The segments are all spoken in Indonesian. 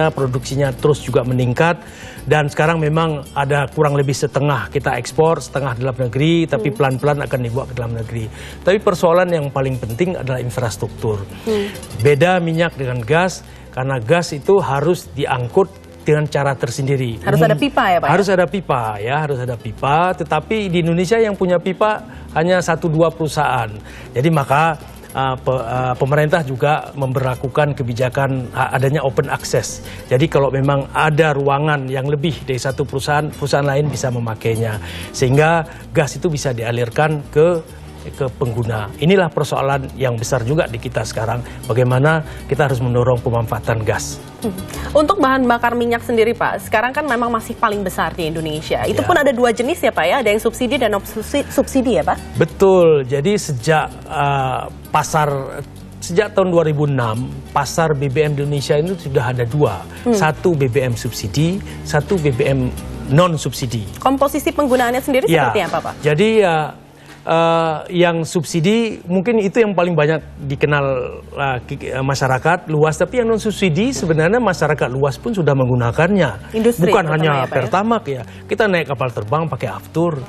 Produksinya terus juga meningkat, dan sekarang memang ada kurang lebih setengah kita ekspor, setengah dalam negeri, tapi pelan-pelan akan dibawa ke dalam negeri. Tapi persoalan yang paling penting adalah infrastruktur. Beda minyak dengan gas, karena gas itu harus diangkut dengan cara tersendiri. Harus ada pipa ya Pak? Harus ada pipa ya, harus ada pipa. Tetapi di Indonesia yang punya pipa hanya 1-2 perusahaan. Jadi maka pemerintah juga memberlakukan kebijakan adanya open access. Jadi kalau memang ada ruangan yang lebih dari satu perusahaan, perusahaan lain bisa memakainya. Sehingga gas itu bisa dialirkan ke pengguna. Inilah persoalan yang besar juga di kita sekarang. Bagaimana kita harus mendorong pemanfaatan gas. Untuk bahan bakar minyak sendiri Pak, sekarang kan memang masih paling besar di Indonesia. Itu pun ada 2 jenis ya Pak ya, ada yang subsidi dan non subsidi ya Pak? Betul, jadi sejak tahun 2006, pasar BBM di Indonesia itu sudah ada 2. Satu BBM subsidi, satu BBM non subsidi. Komposisi penggunaannya sendiri seperti apa Pak? Jadi yang subsidi mungkin itu yang paling banyak dikenal masyarakat luas, tapi yang non subsidi sebenarnya masyarakat luas pun sudah menggunakannya. Industri bukan hanya ya, Pertamax ya, kita naik kapal terbang pakai Aftur,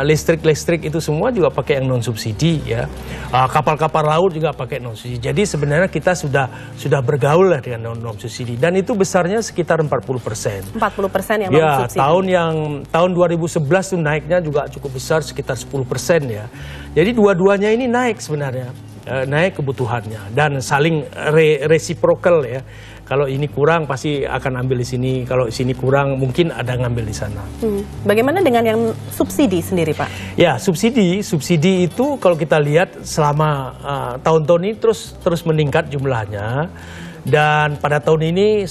listrik itu semua juga pakai yang non subsidi ya, kapal-kapal laut juga pakai non subsidi. Jadi sebenarnya kita sudah bergaul lah dengan non subsidi, dan itu besarnya sekitar 40%. 40% yang non subsidi. Tahun 2011 itu naiknya juga cukup besar, sekitar 10% ya. Jadi dua-duanya ini naik sebenarnya, naik kebutuhannya dan saling reciprocal ya. Kalau ini kurang pasti akan ambil di sini, kalau sini kurang mungkin ada ngambil di sana. Bagaimana dengan yang subsidi sendiri Pak? Ya, subsidi itu kalau kita lihat selama tahun-tahun ini terus meningkat jumlahnya, dan pada tahun ini